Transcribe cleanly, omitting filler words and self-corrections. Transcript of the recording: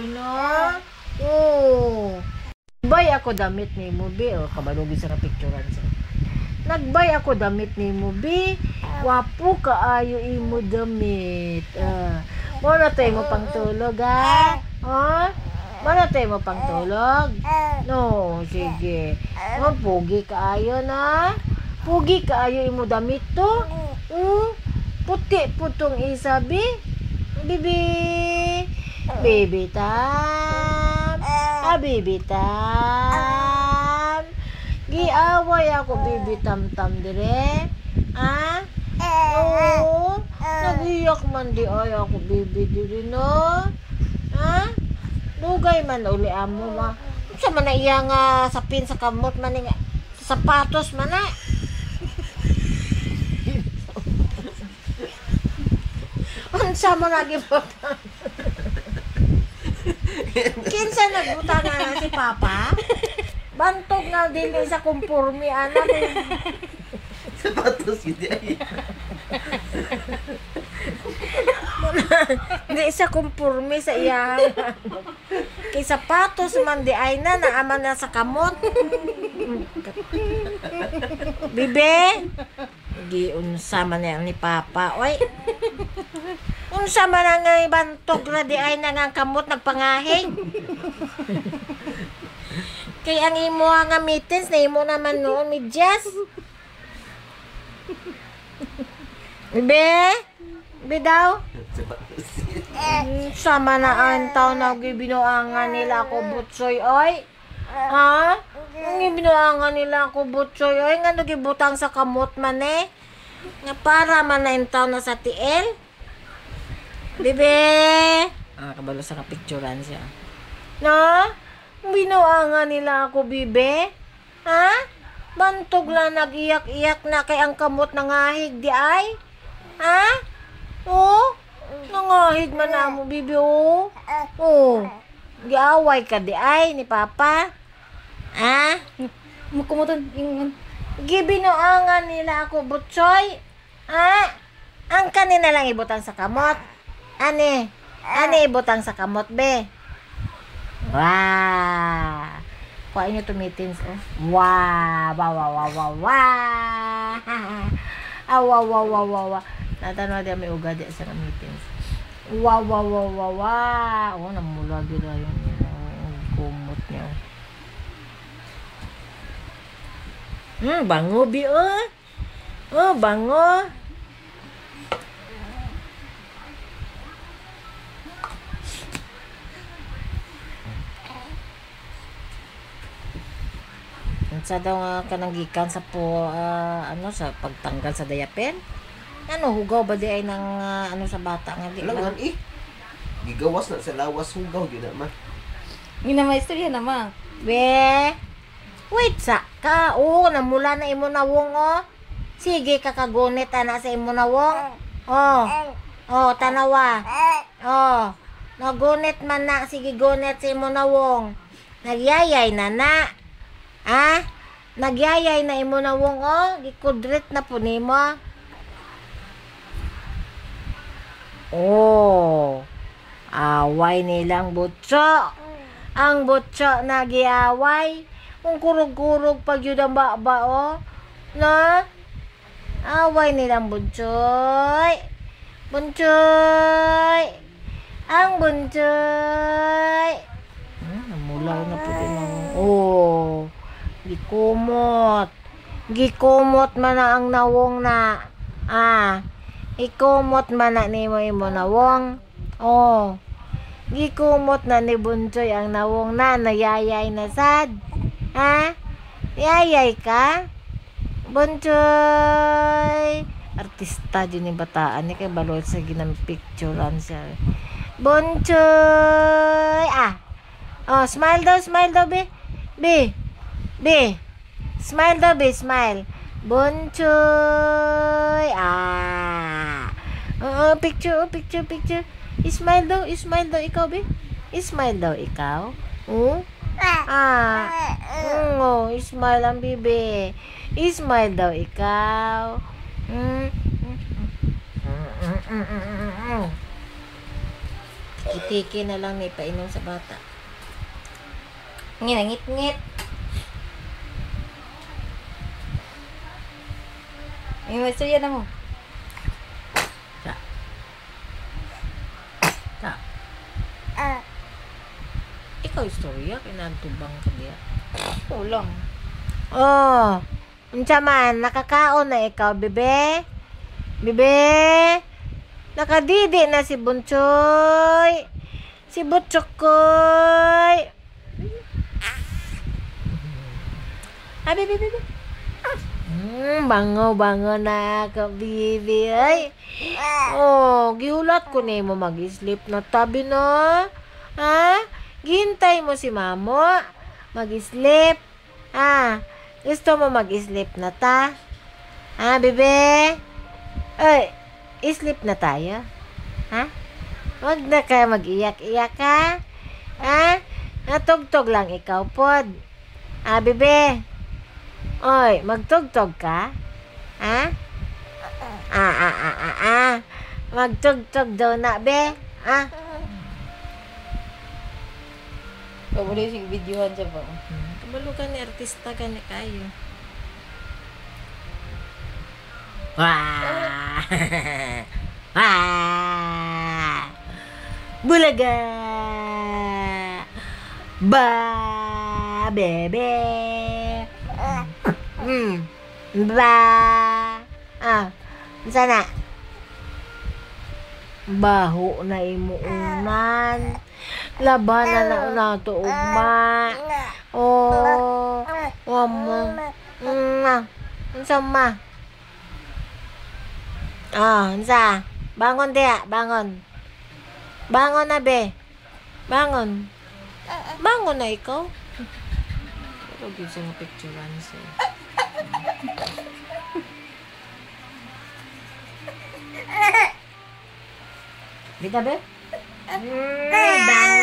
ay na. Oh. Nagbay ako damit ni mo, be. O, kabalugin sa picturean siya. Nagbay ako damit ni mo, be. Wapo kaayo imo damit. Muna tayo mo pang tulog, ha? Muna tayo mo pang tulog? No, sige. Pugi kaayo na. Pugi kaayo imo damit to. Puti putong isa, be. Bibi. Baby tam. Baby tam. Giaway ako, baby tam dire. Oo. Nagiyak man di ay ako, baby dire, no? Dugay man uli amo, ma. Sa man na iya nga sapin sa kamot man nga. Sa sapatos man na. Unsa man nagibot? Kinsa nagbutang na si Papa? Bantog na din sa kumpurmi, anak. Sapatos yun ay. Hindi sa kumpurmi sa iya. Kay sapatos man di ay na naaman na sa kamot. Bibe, di unsa man yan ni Papa. Oy. Unsa man ang bantog na di ay na nga kamot nagpangahig. Kay ang imo nga mittens na imo naman noon medyas. Bibe? Bibe daw? Sama na ang taon na gibinuangan nila ako butsoy, oy. Ang gibinuangan nila ako butsoy, oy. Nga nagibutang sa kamot man eh. Nga para man na yung taon na sa tiil. Bibe? Kabalo sa kapicturan siya. No? Binuangan nila ako, bibe? Bantog lang nag-iyak-iyak na kay ang kamot nangahig di ay? Nangahig man na mo, bibi, giaway ka di ay ni Papa? Makumutan yung... Gibinuangan nila ako, butsoy? Ang kanina lang ibutang sa kamot? Ani ibutang sa kamot, be? Wow! Kuha nyo tumitins, oh. Wow! Wow! Natanong natin may uga di sa meetings. Wow! Oh, namula din na yung kumot niya. Bango, bi, oh. Oh, bango. Sa daw nga kananggikan sa sa pagtanggal sa diaper. Hugaw ba di ay ng sa bata nga di lang gigawas na sa lawas hugaw gyud na ma. Mina may istorya na ma. Be. Wait sa ka. Namula na imo nawong Sige kakagunit ana sa imo nawong. Tanawa. Nagunit man na, sige gunit sa imo nawong. Nagyayay na. Nagyayay na imo na wong gikudret na po nimo. Away nilang butso. Ang butso nagiaway. Kung kurog-kurog pag yun ang baba na away nilang butsoy. Ang butsoy. Namulaw na po din Gikumot man na ang nawong na. Ikumot man na ni mo imo nawong. Gikumot na ni Bunsoy ang nawong na. Nayayay na sad. Yayay ka? Bunsoy. Artista din yung bataan. Ni kay balot sa ginam-picturean siya. Bunsoy. Smile daw, be. Be. Smile daw, be. Smile. Bunsoy. Picture. Smile daw, ikaw, be. Smile daw, ikaw. Smile ang bibi. Smile daw, ikaw. Tiki-tiki na lang may painom sa bata. Ngit-ngit. May masaya na mo. Ta. Ta. Ikaw istorya, kinantubang ka diya. Ulang. Oh, unsa man, nakakaon na ikaw, bebe? Bebe? Nakadidi na si Bunchoy. Si Butchokoy. Ah, bebe, bebe. Bango na ka, bibi. Ay. Oh, giulat ko na mo mag-sleep na tabi, no? Ha? Gihintay mo si mamo. Mag-sleep. Ah, gusto mo mag-sleep na ta? Ha, bebe? Ay, sleep na tayo. Ha? Huwag na ka mag-iyak-iyak, ha? Ha? Natugtog lang ikaw, pod. Ah, bebe? Oy, magtugtog ka? Ha? Magtugtog daw na, be? Ha? Pabuli sing videohan siya ba? Kabalo ka ni artista ka ni kayo. Wah! Wah! Bulaga! Ba! Bebe! Ba! Sana? Baho na imuunan. Labanan na nato ugma. Oh, wamo. Unsa ma? Unsa? Bangon dia, bangon. Bangon na be. Bangon. Bangon na ikaw. Pero gisa nga picturean siya. Bita be? Bangon.